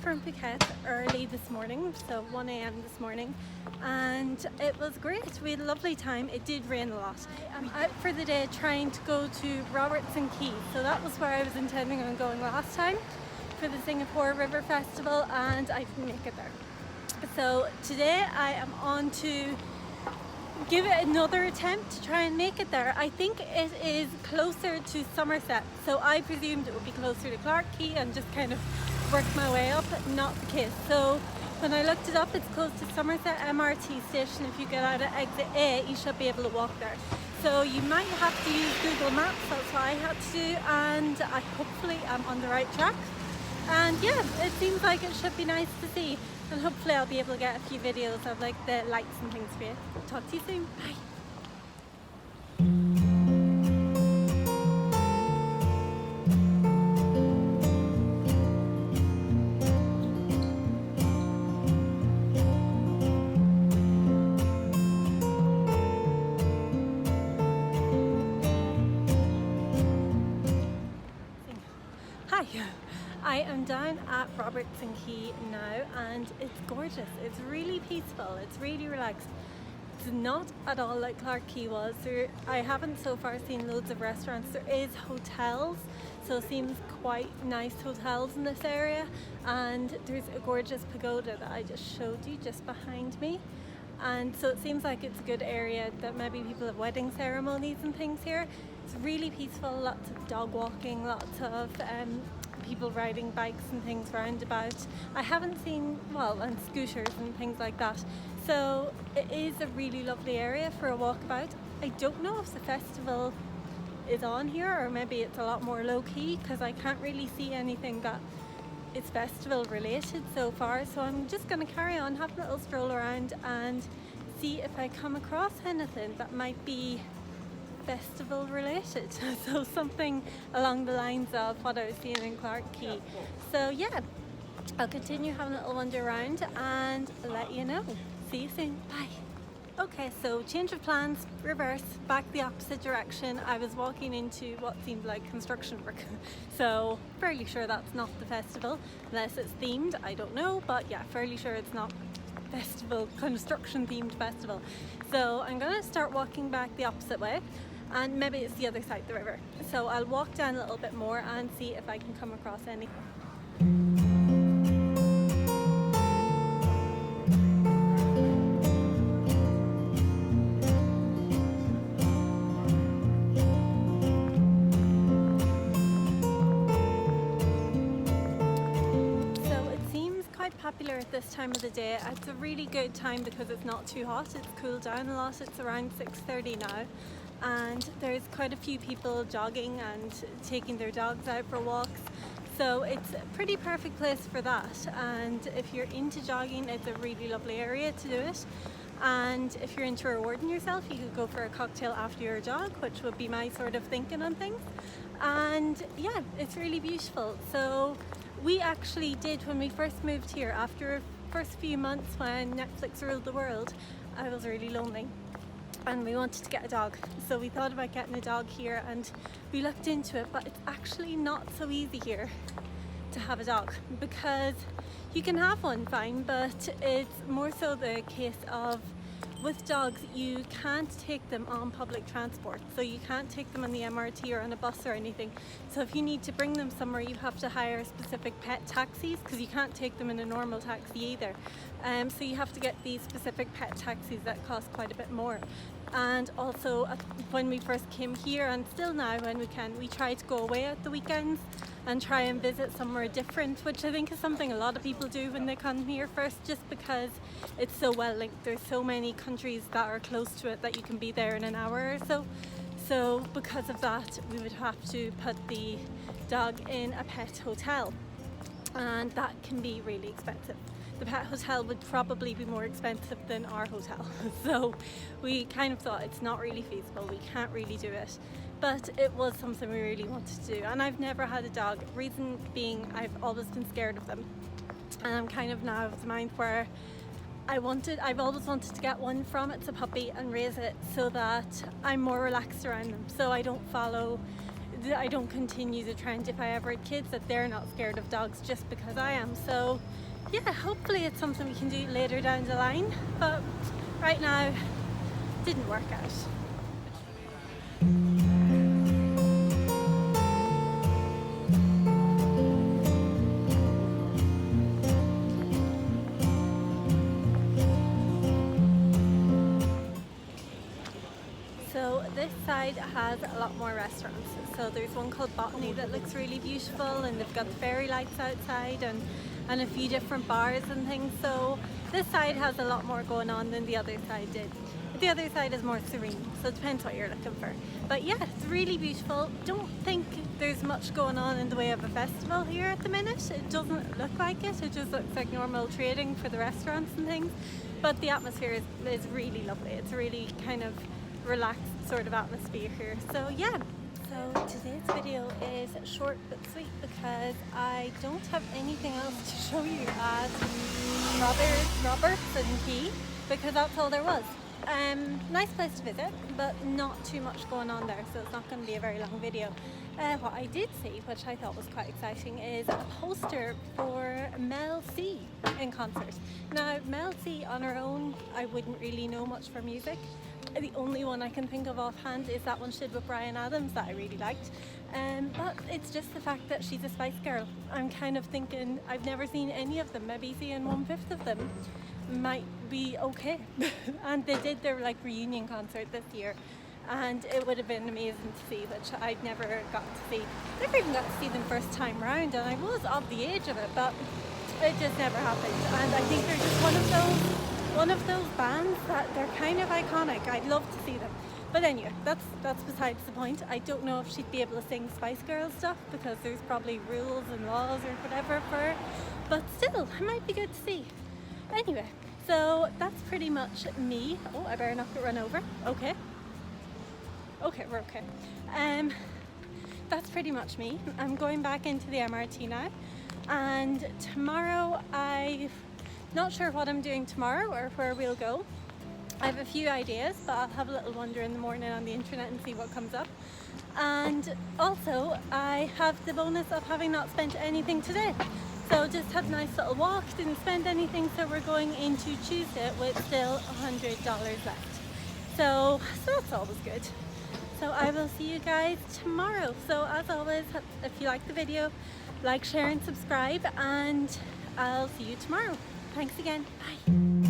from Phuket early this morning, so 1 a.m. this morning, and it was great. We had a lovely time. It did rain a lot. I'm out for the day trying to go to Robertson Quay, so that was where I was intending on going last time for the Singapore River Festival, and I didn't make it there. So today I am on to give it another attempt to try and make it there. I think it is closer to Somerset, so I presumed it would be closer to Clark Quay and just kind of work my way up. Not the case. So when I looked it up, it's close to Somerset MRT station. If you get out at exit A, you should be able to walk there. So you might have to use Google Maps. That's what I had to do, and I hopefully am on the right track. And yeah, it seems like it should be nice to see, and hopefully I'll be able to get a few videos of like the lights and things for you. Talk to you soon. Bye. Hi. I am down at Robertson Quay now, and it's gorgeous. It's really peaceful. It's really relaxed. It's not at all like Clark Quay was. I haven't so far seen loads of restaurants. There is hotels, so it seems quite nice hotels in this area, and there's a gorgeous pagoda that I just showed you just behind me. And so it seems like it's a good area that maybe people have wedding ceremonies and things here. It's really peaceful, lots of dog walking, lots of people riding bikes and things round about. I haven't seen, and scooters and things like that. So it is a really lovely area for a walkabout. I don't know if the festival is on here, or maybe it's a lot more low-key, because I can't really see anything that is festival related so far. So I'm just going to carry on, have a little stroll around and see if I come across anything that might be festival related. So something along the lines of what I was seeing in Clark Quay. So yeah, I'll continue having a little wander around and let you know. See you soon. Bye. Okay, so change of plans, reverse, back the opposite direction. I was walking into what seemed like construction work. So fairly sure that's not the festival, unless it's themed, I don't know, but yeah, fairly sure it's not festival, construction themed festival. So I'm gonna start walking back the opposite way, and maybe it's the other side of the river. So I'll walk down a little bit more and see if I can come across anything. Popular at this time of the day. It's a really good time because it's not too hot. It's cooled down a lot. It's around 6:30 now, and there's quite a few people jogging and taking their dogs out for walks. So it's a pretty perfect place for that. And if you're into jogging, it's a really lovely area to do it. And if you're into rewarding yourself, you could go for a cocktail after your jog, which would be my sort of thinking on things. And yeah, it's really beautiful. So we actually did, when we first moved here, after the first few months when Netflix ruled the world, I was really lonely and we wanted to get a dog. So we thought about getting a dog here, and we looked into it, but it's actually not so easy here to have a dog, because you can have one fine, but it's more so the case of, with dogs, you can't take them on public transport. So you can't take them on the MRT or on a bus or anything. So if you need to bring them somewhere, you have to hire specific pet taxis, because you can't take them in a normal taxi either. So you have to get these specific pet taxis that cost quite a bit more. And also when we first came here, and still now when we can, we try to go away at the weekends and try and visit somewhere different, which I think is something a lot of people do when they come here first, just because it's so well linked. There's so many countries that are close to it that you can be there in an hour or so. So because of that, we would have to put the dog in a pet hotel, and that can be really expensive. The pet hotel would probably be more expensive than our hotel. So we kind of thought it's not really feasible, we can't really do it. But it was something we really wanted to do, and I've never had a dog. Reason being, I've always been scared of them. And I'm kind of now of the mind where I've always wanted to get one from it's a puppy and raise it so that I'm more relaxed around them. So I don't follow I don't continue the trend if I ever had kids, that they're not scared of dogs just because I am. So yeah, hopefully it's something we can do later down the line, but right now didn't work out. So this side has a lot more restaurants. So there's one called Botany that looks really beautiful, and they've got the fairy lights outside and a few different bars and things. So this side has a lot more going on than the other side did. The other side is more serene, so it depends what you're looking for. But yeah, it's really beautiful. Don't think there's much going on in the way of a festival here at the minute. It doesn't look like it. It just looks like normal trading for the restaurants and things. But the atmosphere is really lovely. It's really kind of relaxed sort of atmosphere here. So yeah, so today's video is short but sweet because I don't have anything else to show you at Robertson Quay, because that's all there was. Nice place to visit, but not too much going on there, so it's not going to be a very long video. What I did see, which I thought was quite exciting, is a poster for Mel C in concert. Now, Mel C on her own, I wouldn't really know much for music. The only one I can think of offhand is that one she did with Bryan Adams that I really liked. But it's just the fact that she's a Spice Girl. I'm kind of thinking, I've never seen any of them, maybe seeing 1/5 of them might be okay. And they did their like reunion concert this year, and it would have been amazing to see, which I'd never got to see. Never even got to see them first time round, and I was of the age of it, but it just never happened. And I think they're just one of those bands that they're kind of iconic. I'd love to see them. But anyway, that's besides the point. I don't know if she'd be able to sing Spice Girls stuff because there's probably rules and laws or whatever for her. But still, it might be good to see. Anyway, so that's pretty much me. Oh, I better not get run over. Okay, we're okay. That's pretty much me. I'm going back into the MRT now, and tomorrow I'm not sure what I'm doing tomorrow or where we'll go. I have a few ideas, but I'll have a little wander in the morning on the internet and see what comes up. And also, I have the bonus of having not spent anything today. So just had a nice little walk, didn't spend anything, so we're going into Tuesday with still $100 left. So that's always good. So I will see you guys tomorrow. So as always, if you like the video, like, share and subscribe, and I'll see you tomorrow. Thanks again. Bye.